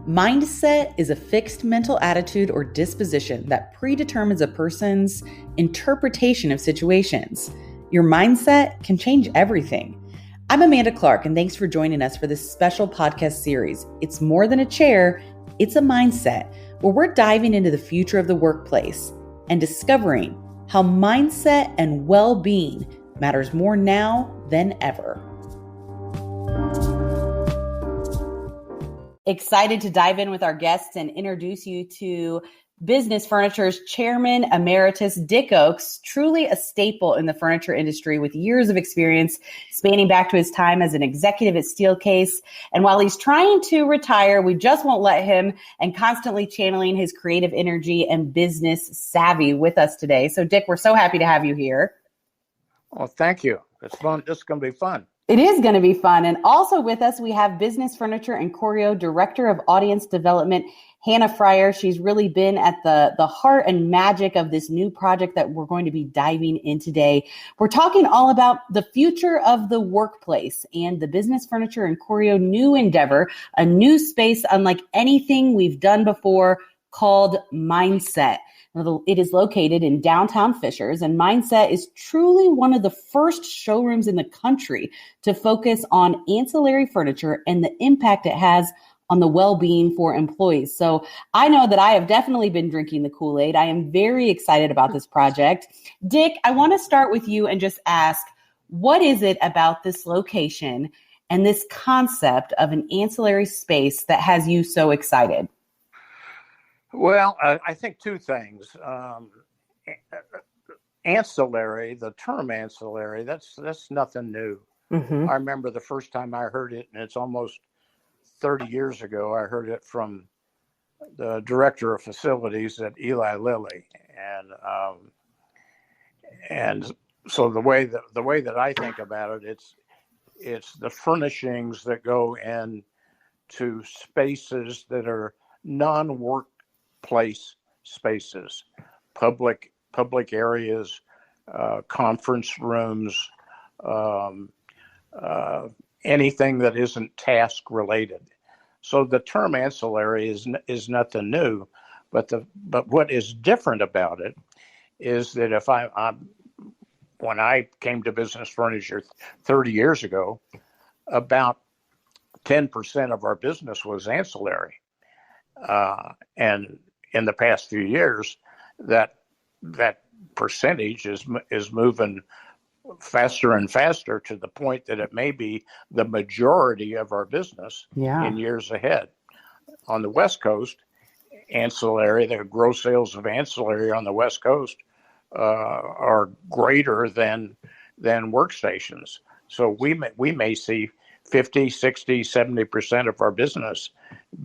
Mindset is a fixed mental attitude or disposition that predetermines a person's interpretation of situations. Your mindset can change everything. I'm Amanda Clark, and thanks for joining us for this special podcast series. It's more than a chair, it's a mindset, where we're diving into the future of the workplace and discovering how mindset and well-being matters more now than ever. Excited to dive in with our guests and introduce you to Business Furniture's Chairman Emeritus Dick Oakes, truly a staple in the furniture industry with years of experience spanning back to his time as an executive at Steelcase. And while he's trying to retire, we just won't let him, and constantly channeling his creative energy and business savvy with us today. So Dick, we're so happy to have you here. Well, thank you. It's fun. This is going to be fun. It is going to be fun. And also with us, we have Business Furniture and Choreo Director of Audience Development, Hannah Freiherr. She's really been at the heart and magic of this new project that we're going to be diving in today. We're talking all about the future of the workplace and the Business Furniture and Choreo new endeavor, a new space unlike anything we've done before, called Mindset. It is located in downtown Fishers, and Mindset is truly one of the first showrooms in the country to focus on ancillary furniture and the impact it has on the well-being for employees. So I know that I have definitely been drinking the Kool-Aid. I am very excited about this project. Dick, I want to start with you and just ask, what is it about this location and this concept of an ancillary space that has you so excited? Well, I think two things. Ancillary, the term ancillary, that's nothing new. Mm-hmm. I remember the first time I heard it, and it's almost 30 years ago. I heard it from the director of facilities at Eli Lilly, and so the way that I think about it, it's the furnishings that go into spaces that are non-workplace spaces, public areas, conference rooms, anything that isn't task related. So the term ancillary is nothing new, but what is different about it is that if when I came to Business Furniture 30 years ago, about 10% of our business was ancillary, and in the past few years, that percentage is moving faster and faster to the point that it may be the majority of our business in years ahead. On the West Coast, ancillary, the gross sales of ancillary on the West Coast are greater than workstations. So we may see 50, 60, 70% of our business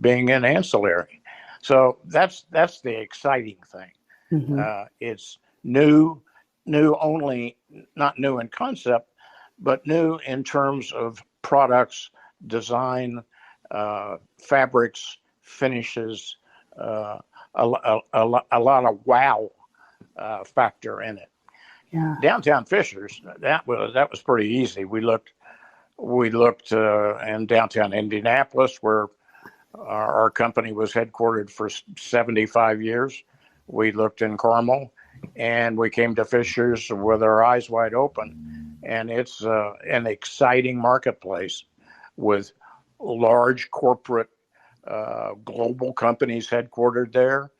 being in ancillary. So that's the exciting thing. Mm-hmm. It's new only, not new in concept, but new in terms of products, design, fabrics, finishes, a lot of wow factor in it. Yeah. Downtown Fishers, that was pretty easy. We looked in downtown Indianapolis, where our company was headquartered for 75 years. We looked in Carmel, and we came to Fishers with our eyes wide open. And it's an exciting marketplace with large corporate global companies headquartered there,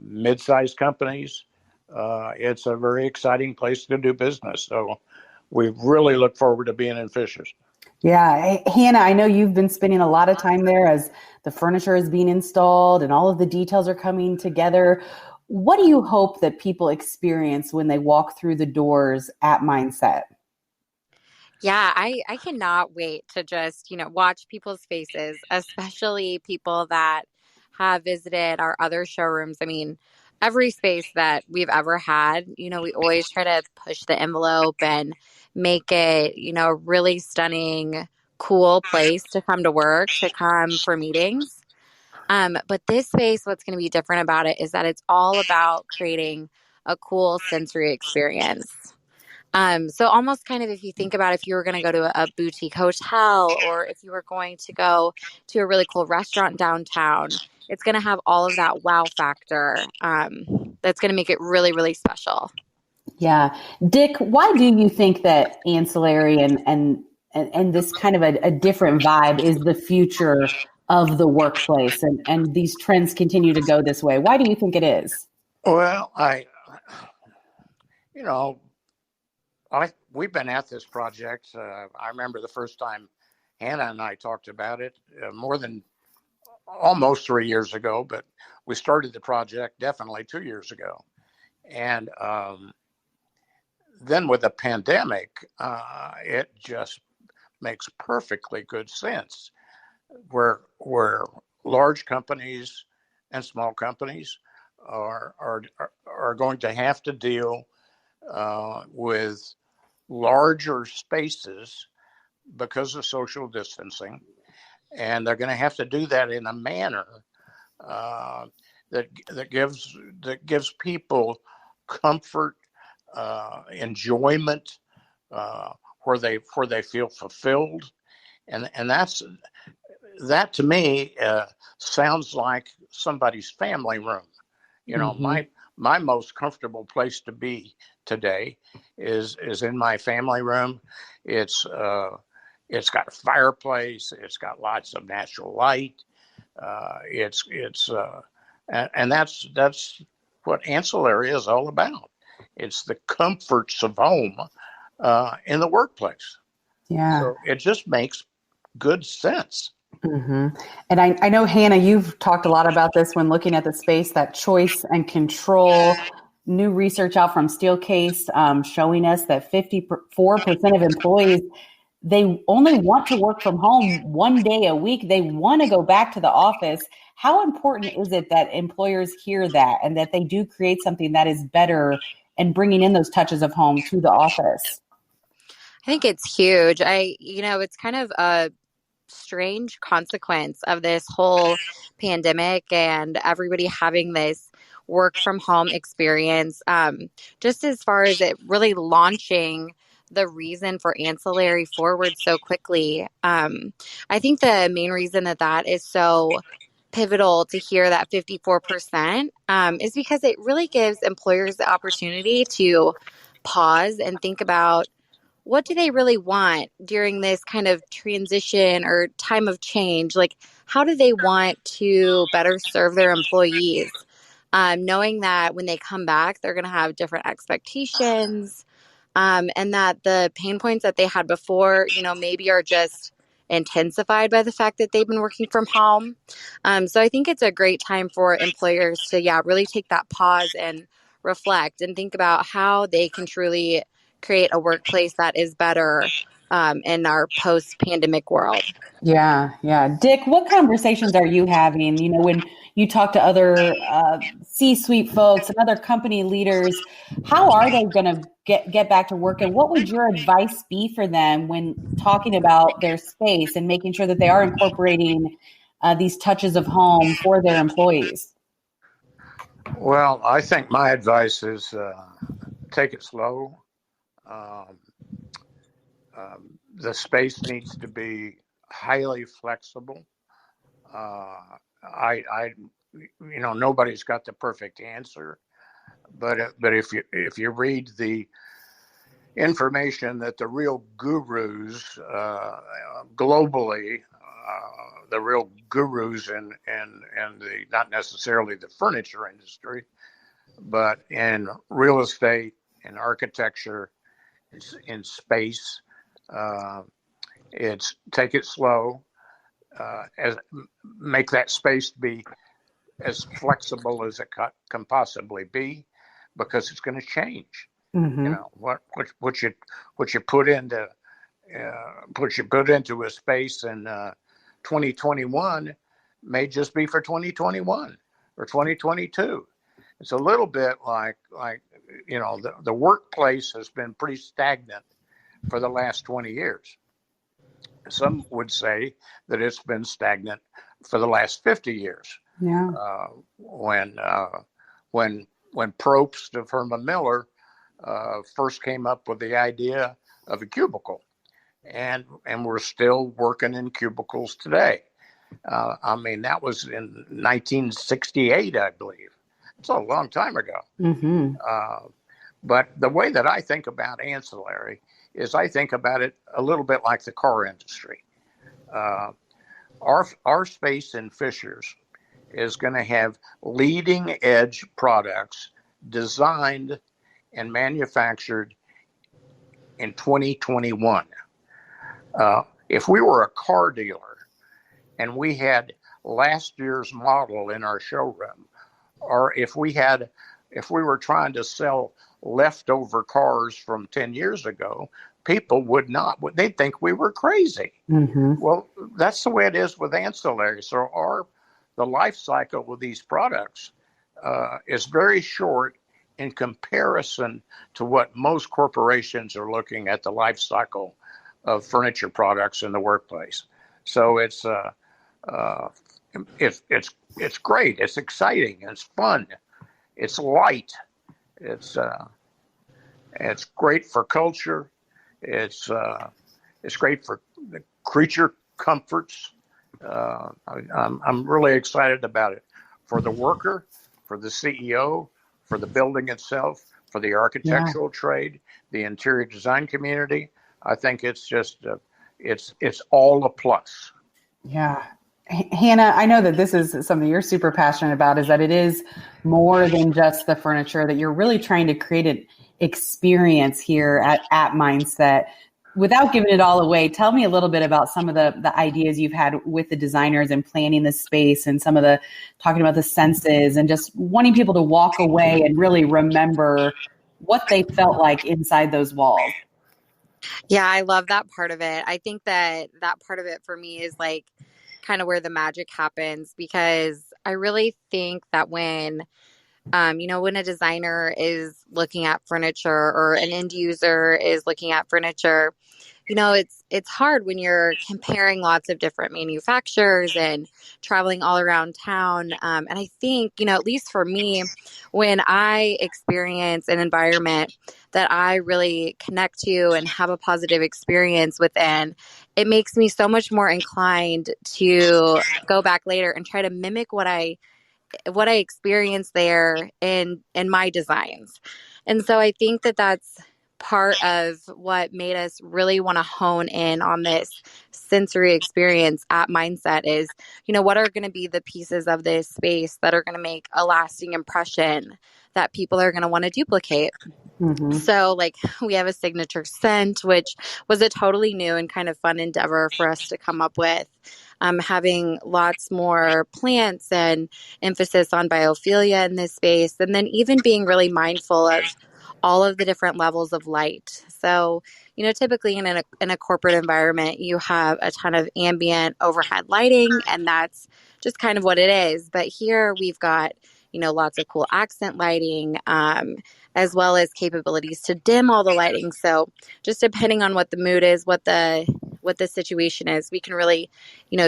mid-sized companies. It's a very exciting place to do business. So we really look forward to being in Fishers. Yeah. Hey, Hannah, I know you've been spending a lot of time there as the furniture is being installed and all of the details are coming together. What do you hope that people experience when they walk through the doors at Mindset? Yeah, I cannot wait to just, watch people's faces, especially people that have visited our other showrooms. I mean, every space that we've ever had, we always try to push the envelope and make it, a really stunning, cool place to come to work, to come for meetings. But this space, what's going to be different about it is that it's all about creating a cool sensory experience. So almost kind of if you think about if you were going to go to a boutique hotel or if you were going to go to a really cool restaurant downtown, it's going to have all of that wow factor that's going to make it really, really special. Yeah. Dick, why do you think that ancillary and this kind of a different vibe is the future of the workplace and these trends continue to go this way? Why do you think it is? Well, you know, we've been at this project. I remember the first time Hannah and I talked about it more than almost 3 years ago, but we started the project definitely 2 years ago. And then with the pandemic, it just makes perfectly good sense where large companies and small companies are going to have to deal with larger spaces because of social distancing, and they're going to have to do that in a manner uh, that gives people comfort, enjoyment, where they feel fulfilled, and that to me sounds like somebody's family room. You know, Mm-hmm. my most comfortable place to be today is in my family room. It's it's got a fireplace. It's got lots of natural light. It's and that's what ancillary is all about. It's the comforts of home in the workplace. Yeah. So it just makes good sense. Hmm. And I know, Hannah, you've talked a lot about this when looking at the space, that choice and control. New research out from Steelcase showing us that 54% of employees, they only want to work from home 1 day a week. They want to go back to the office. How important is it that employers hear that and that they do create something that is better and bringing in those touches of home to the office? I think it's huge. It's kind of a strange consequence of this whole pandemic and everybody having this work from home experience. Just as far as it really launching the reason for ancillary forward so quickly. I think the main reason that is so pivotal to hear that 54% is because it really gives employers the opportunity to pause and think about what do they really want during this kind of transition or time of change? Like, how do they want to better serve their employees? Knowing that when they come back, they're going to have different expectations, and that the pain points that they had before, maybe are just intensified by the fact that they've been working from home. So I think it's a great time for employers to, yeah, really take that pause and reflect and think about how they can truly create a workplace that is better in our post-pandemic world. Yeah, yeah. Dick, what conversations are you having? When you talk to other C-suite folks and other company leaders, how are they going to get back to work? And what would your advice be for them when talking about their space and making sure that they are incorporating these touches of home for their employees? Well, I think my advice is take it slow. Um, the space needs to be highly flexible. I, nobody's got the perfect answer, but if you read the information that the real gurus globally, the real gurus in the not necessarily the furniture industry, but in real estate, in architecture, in space, uh, it's take it slow, as make that space be as flexible as it can possibly be, because it's going to change. You Mm-hmm. know what you put into a space in 2021 may just be for 2021 or 2022. It's a little bit like the workplace has been pretty stagnant for the last 20 years. Some would say that it's been stagnant for the last 50 years. Yeah. Uh, when when Probst of Herman Miller first came up with the idea of a cubicle, and we're still working in cubicles today. I mean, that was in 1968, I believe. It's a long time ago. Mm-hmm. But the way that I think about ancillary is I think about it a little bit like the car industry. Our space in Fishers is going to have leading edge products designed and manufactured in 2021. If we were a car dealer and we had last year's model in our showroom, or if we were trying to sell leftover cars from 10 years ago, people they'd think we were crazy. Mm-hmm. Well, that's the way it is with ancillary. So the life cycle with these products is very short in comparison to what most corporations are looking at the life cycle of furniture products in the workplace. So it's great. It's exciting. It's fun. It's light. It's great for culture. It's great for the creature comforts. I'm really excited about it for the worker, for the CEO, for the building itself, for the architectural trade, the interior design community. I think it's just it's all a plus. Yeah. Hannah, I know that this is something you're super passionate about, is that it is more than just the furniture, that you're really trying to create an experience here at Mindset. Without giving it all away, tell me a little bit about some of the ideas you've had with the designers and planning the space, and some of the talking about the senses and just wanting people to walk away and really remember what they felt like inside those walls. Yeah, I love that part of it. I think that part of it for me is like kind of where the magic happens, because I really think that when when a designer is looking at furniture or an end user is looking at furniture, it's hard when you're comparing lots of different manufacturers and traveling all around town. And I think, at least for me, when I experience an environment that I really connect to and have a positive experience within, it makes me so much more inclined to go back later and try to mimic what I experienced there in my designs. And so I think that that's part of what made us really want to hone in on this sensory experience at Mindset is, what are going to be the pieces of this space that are going to make a lasting impression that people are going to want to duplicate. Mm-hmm. So like we have a signature scent, which was a totally new and kind of fun endeavor for us to come up with. Having lots more plants and emphasis on biophilia in this space. And then even being really mindful of all of the different levels of light. So, typically in a corporate environment, you have a ton of ambient overhead lighting, and that's just kind of what it is. But here we've got, lots of cool accent lighting, as well as capabilities to dim all the lighting. So just depending on what the mood is, what the situation is, we can really,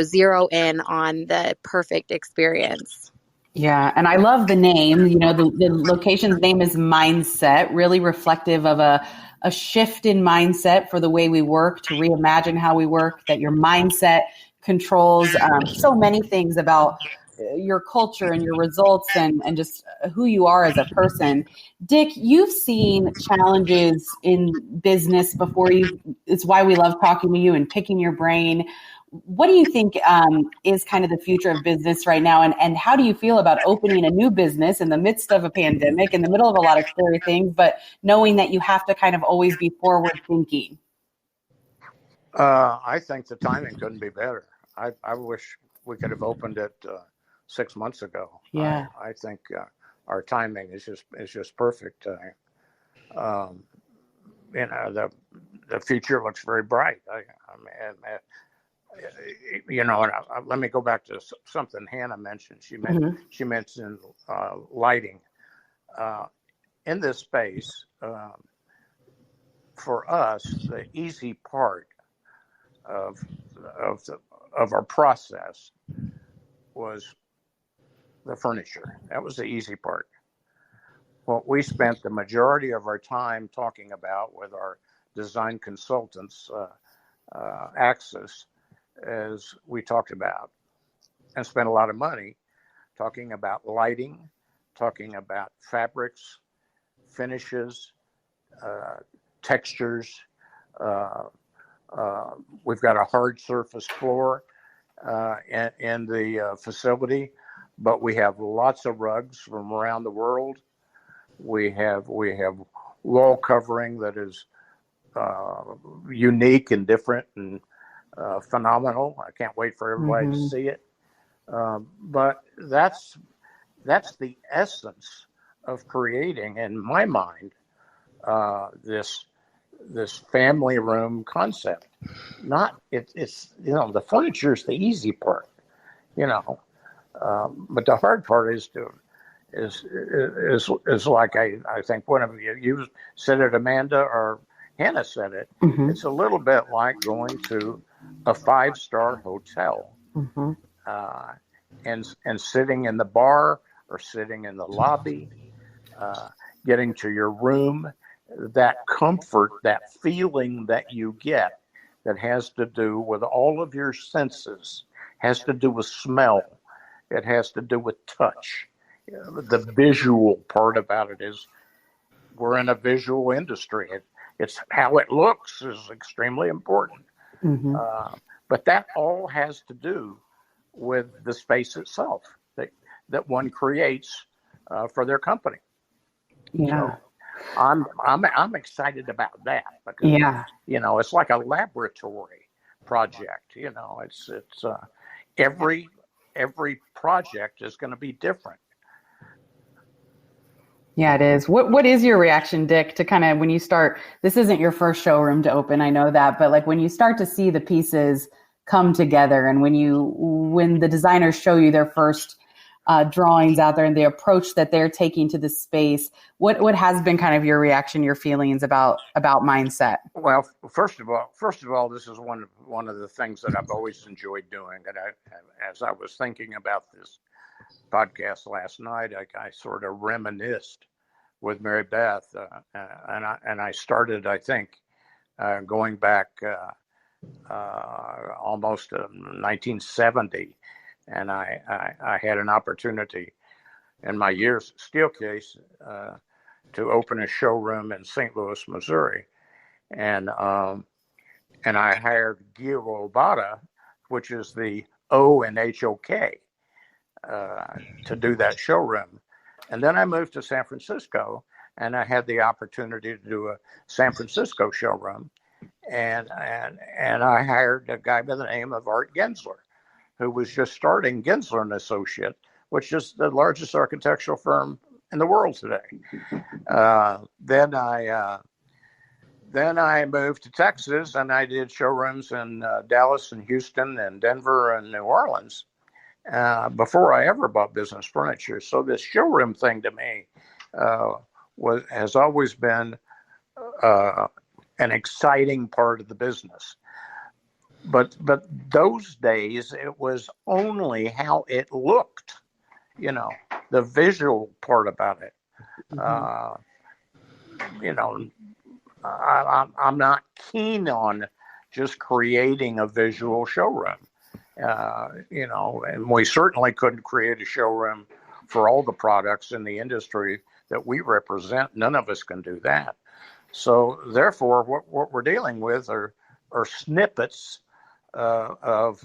zero in on the perfect experience. Yeah, and I love the name. The location's name is Mindset, really reflective of a shift in mindset for the way we work, to reimagine how we work, that your mindset controls so many things about your culture and your results and just who you are as a person. Dick, you've seen challenges in business before. It's why we love talking to you and picking your brain. What do you think is kind of the future of business right now? And how do you feel about opening a new business in the midst of a pandemic, in the middle of a lot of scary things, but knowing that you have to kind of always be forward thinking? I think the timing couldn't be better. I wish we could have opened it 6 months ago. Yeah. I think our timing is just perfect. The future looks very bright. Let me go back to something Hannah mentioned. She mentioned lighting in this space. For us, the easy part of our process was the furniture. That was the easy part. what we spent the majority of our time talking about with our design consultants, Axis, as we talked about, and spent a lot of money talking about lighting, talking about fabrics, finishes, textures. Uh, we've got a hard surface floor in the facility, but we have lots of rugs from around the world. We have wall covering that is unique and different and phenomenal. I can't wait for everybody to see it. But that's the essence of creating, in my mind, this family room concept. It's the furniture is the easy part, but the hard part is like I think one of you said it, Amanda, or Hannah said it. It's a little bit like going to a 5-star hotel and sitting in the bar or sitting in the lobby, getting to your room. That comfort, that feeling that you get, that has to do with all of your senses, has to do with smell, it has to do with touch. The visual part about it is we're in a visual industry. It's how it looks is extremely important. But that all has to do with the space itself that one creates for their company. Yeah. So I'm excited about that because it's like a laboratory project. It's every project is going to be different. Yeah, it is. What is your reaction, Dick, to kind of when you start? This isn't your first showroom to open, I know that, but like when you start to see the pieces come together, and when the designers show you their first drawings out there and the approach that they're taking to the space, what has been kind of your reaction, your feelings about mindset? Well, first of all, this is one of the things that I've always enjoyed doing. And as I was thinking about this podcast last night, I sort of reminisced with Mary Beth, and I started, I think, going back almost 1970, and I had an opportunity in my years at Steelcase to open a showroom in St. Louis, Missouri, and I hired Guido Obata, which is the O in HOK, to do that showroom. And then I moved to San Francisco, and I had the opportunity to do a San Francisco showroom. And I hired a guy by the name of Art Gensler, who was just starting Gensler and Associate, which is the largest architectural firm in the world today. Then I moved to Texas, and I did showrooms in Dallas and Houston and Denver and New Orleans before I ever bought business furniture. So this showroom thing to me has always been an exciting part of the business. But those days, it was only how it looked, the visual part about it. I'm not keen on just creating a visual showroom, and we certainly couldn't create a showroom for all the products in the industry that we represent. None of us can do that. So therefore, what we're dealing with are snippets of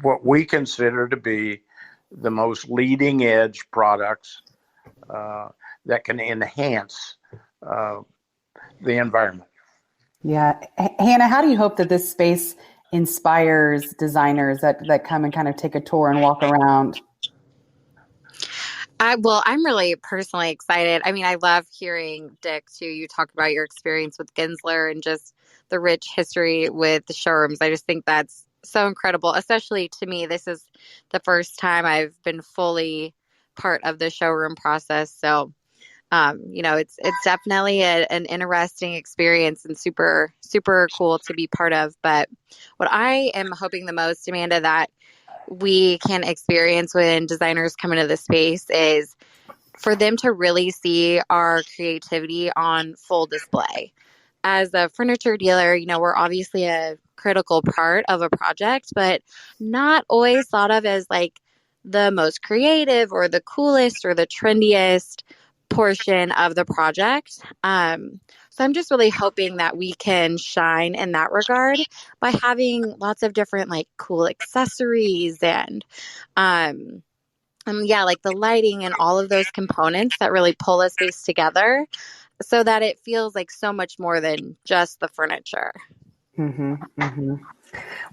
what we consider to be the most leading edge products that can enhance the environment. Yeah. Hannah, how do you hope that this space inspires designers that come and kind of take a tour and walk around? Well, I'm really personally excited. I mean, I love hearing, Dick, too. You talk about your experience with Gensler and just the rich history with the showrooms. I just think that's so incredible, especially to me. This is the first time I've been fully part of the showroom process. So, it's definitely an interesting experience and super, super cool to be part of. But what I am hoping the most, Amanda, that we can experience when designers come into the space is for them to really see our creativity on full display. As a furniture dealer, we're obviously a critical part of a project, but not always thought of as like the most creative or the coolest or the trendiest portion of the project. So I'm just really hoping that we can shine in that regard by having lots of different like cool accessories and yeah, like the lighting and all of those components that really pull a space together so that it feels like so much more than just the furniture. Mm-hmm, mm-hmm.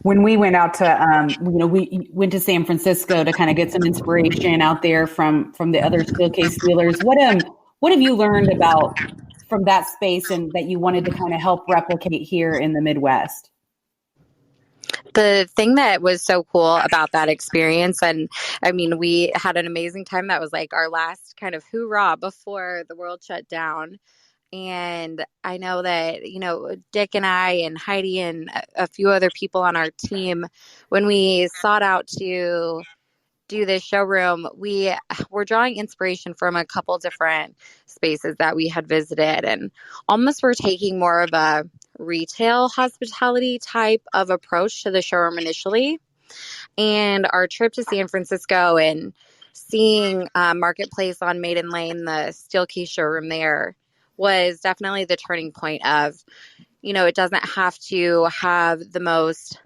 When we went out to, we went to San Francisco to kind of get some inspiration out there from the other steelcase dealers. What have you learned about from that space and that you wanted to kind of help replicate here in the Midwest? The thing that was so cool about that experience, and I mean, we had an amazing time. That was like our last kind of hoorah before the world shut down. And I know that, Dick and I and Heidi and a few other people on our team, when we sought out to do this showroom, we were drawing inspiration from a couple different spaces that we had visited and almost were taking more of a retail hospitality type of approach to the showroom initially. And our trip to San Francisco and seeing Marketplace on Maiden Lane, the Steelcase showroom there, was definitely the turning point of, it doesn't have to have the most,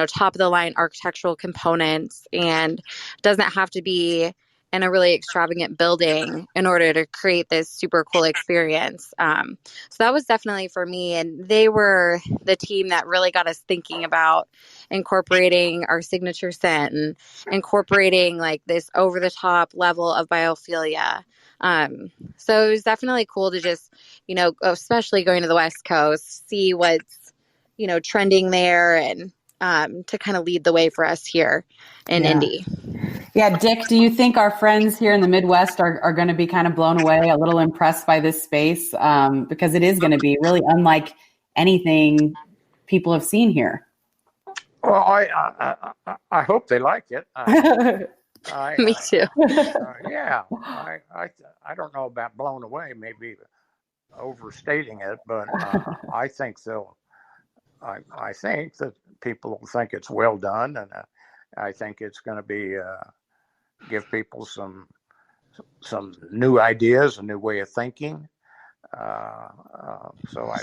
top of the line architectural components and doesn't have to be in a really extravagant building in order to create this super cool experience. So that was definitely for me. And they were the team that really got us thinking about incorporating our signature scent and incorporating like this over the top level of biophilia. So it was definitely cool to just, especially going to the West Coast, see what's, trending there and to kind of lead the way for us here in Indy. Yeah, Dick, do you think our friends here in the Midwest are going to be kind of blown away, a little impressed by this space? Because it is going to be really unlike anything people have seen here. Well, I hope they like it. Me too. Yeah, I don't know about blown away, maybe overstating it, but I think I think that people will think it's well done, and I think it's going to be give people some new ideas, a new way of thinking. So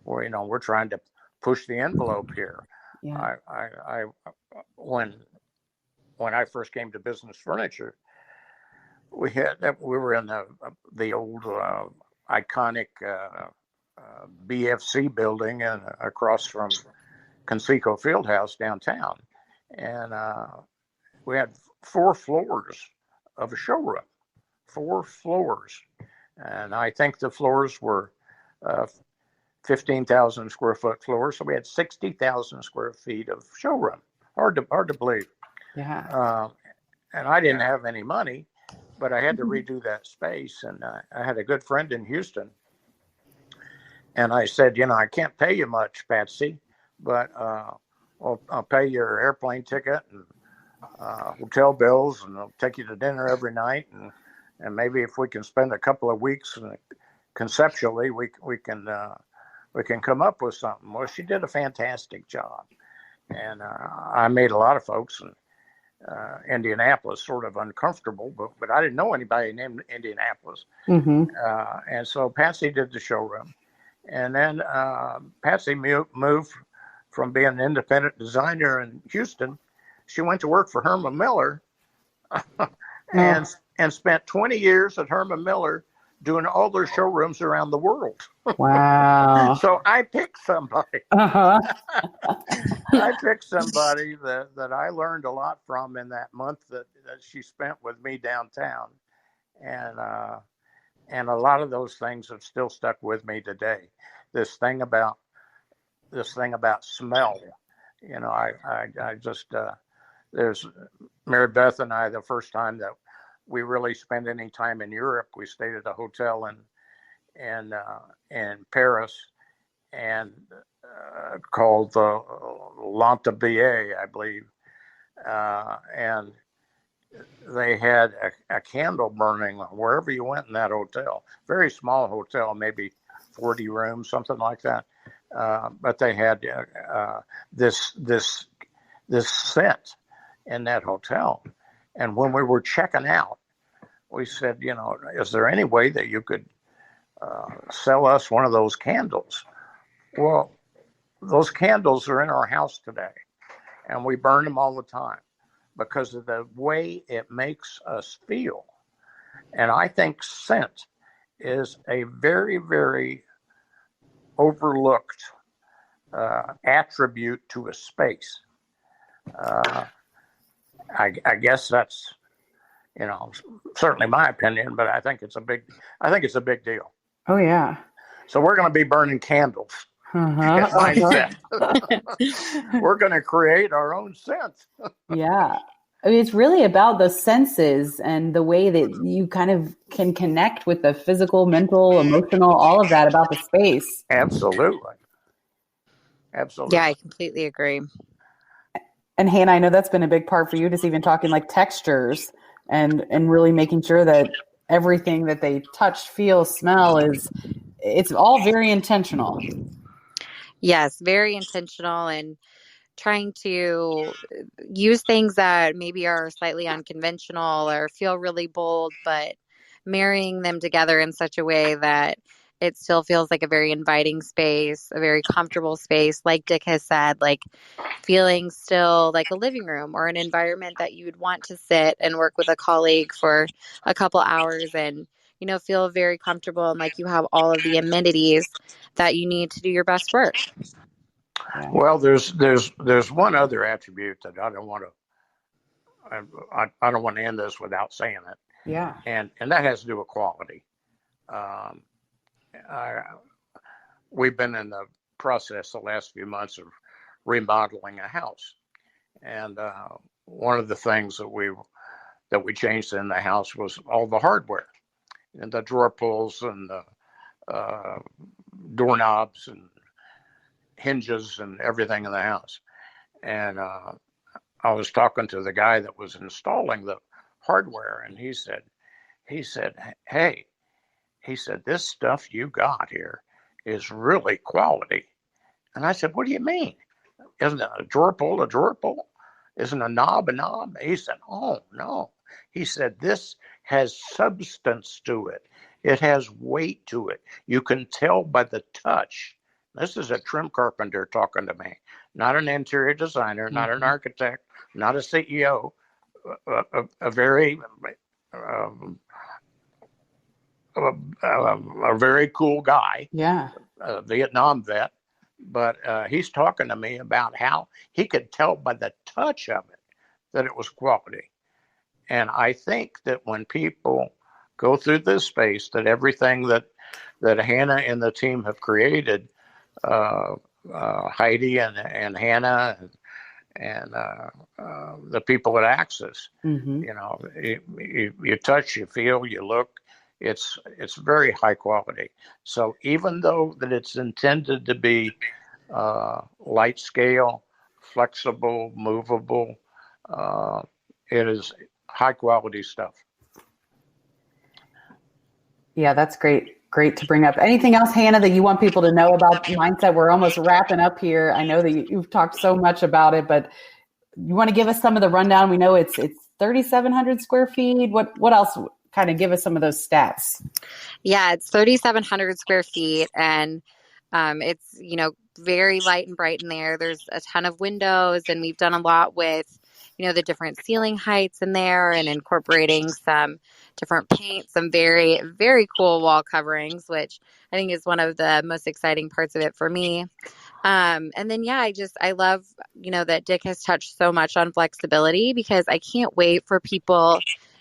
we're trying to push the envelope here. Yeah. I when I first came to Business Furniture, we were in the old iconic BFC building and across from Conseco Fieldhouse downtown, and we had 4 floors of a showroom, 4 floors, and I think the floors were 15,000 square foot floors, so we had 60,000 square feet of showroom. Hard to believe. Yeah. And I didn't have any money, but I had to redo that space. And I had a good friend in Houston. And I said, I can't pay you much, Patsy, but I'll pay your airplane ticket and hotel bills, and I'll take you to dinner every night. And maybe if we can spend a couple of weeks, conceptually, we can come up with something. Well, she did a fantastic job. And I made a lot of folks in Indianapolis sort of uncomfortable, but I didn't know anybody named Indianapolis. Mm-hmm. And so Patsy did the showroom. And then Patsy moved from being an independent designer in Houston. She went to work for Herman Miller and spent 20 years at Herman Miller doing all their showrooms around the world. Wow. So I picked somebody. Uh-huh. I picked somebody that I learned a lot from in that month that she spent with me downtown. And a lot of those things have still stuck with me today. This thing about smell, I just there's Mary Beth and I, the first time that we really spent any time in Europe, we stayed at a hotel in Paris and called the Lantabillet, I believe, and they had a candle burning wherever you went in that hotel. Very small hotel, maybe 40 rooms, something like that. But they had this scent in that hotel. And when we were checking out, we said, is there any way that you could sell us one of those candles? Well, those candles are in our house today, and we burn them all the time because of the way it makes us feel. And I think scent is a very, very overlooked attribute to a space. I guess that's, certainly my opinion, but I think it's a big deal. Oh yeah. So we're going to be burning candles. Mindset. We're going to create our own scent. Yeah. I mean, it's really about the senses and the way that you kind of can connect with the physical, mental, emotional, all of that about the space. Absolutely. Yeah, I completely agree. And Hannah, I know that's been a big part for you, just even talking like textures and really making sure that everything that they touch, feel, smell it's all very intentional. Yes, very intentional, and trying to use things that maybe are slightly unconventional or feel really bold, but marrying them together in such a way that it still feels like a very inviting space, a very comfortable space. Like Dick has said, like feeling still like a living room or an environment that you would want to sit and work with a colleague for a couple hours and, feel very comfortable and like you have all of the amenities that you need to do your best work. Well, there's one other attribute that I don't want to end this without saying it. Yeah. And that has to do with quality. We've been in the process the last few months of remodeling a house, and one of the things that we changed in the house was all the hardware, and the drawer pulls and the doorknobs and hinges and everything in the house. And I was talking to the guy that was installing the hardware, and he said, hey, he said, this stuff you got here is really quality. And I said, what do you mean? Isn't a drawer pull a drawer pull? Isn't a knob a knob? He said, oh, no. He said, this has substance to it. It has weight to it. You can tell by the touch. This is a trim carpenter talking to me, not an interior designer, not an architect, not a CEO, a very a very cool guy. Yeah. A Vietnam vet. But he's talking to me about how he could tell by the touch of it that it was quality. And I think that when people go through this space, that everything that Hannah and the team have created, Heidi and Hannah and the people at Axis, you touch, you feel, you look, it's very high quality. So even though that it's intended to be light scale, flexible, movable, it is high quality stuff. Yeah, that's great. Great to bring up. Anything else, Hannah, that you want people to know about mindset? We're almost wrapping up here. I know that you've talked so much about it, but you want to give us some of the rundown? We know it's 3,700 square feet. What else? Kind of give us some of those stats. Yeah, it's 3,700 square feet, and it's very light and bright in there. There's a ton of windows, and we've done a lot with the different ceiling heights in there and incorporating some different paint, some very, very cool wall coverings, which I think is one of the most exciting parts of it for me. And then, I love, that Dick has touched so much on flexibility, because I can't wait for people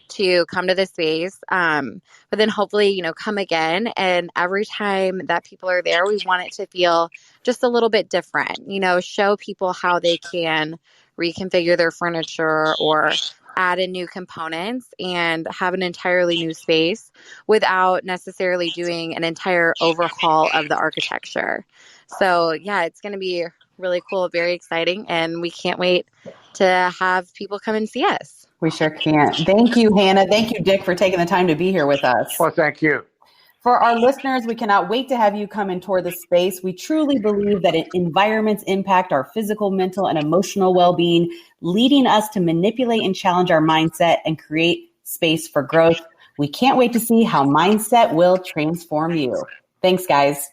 to come to this space, but then hopefully, come again. And every time that people are there, we want it to feel just a little bit different, show people how they can reconfigure their furniture or add in new components and have an entirely new space without necessarily doing an entire overhaul of the architecture. So yeah, it's going to be really cool, very exciting, and we can't wait to have people come and see us. We sure can't. Thank you, Hannah. Thank you, Dick, for taking the time to be here with us. Well, thank you. For our listeners, we cannot wait to have you come and tour the space. We truly believe that environments impact our physical, mental, and emotional well-being, leading us to manipulate and challenge our mindset and create space for growth. We can't wait to see how mindset will transform you. Thanks, guys.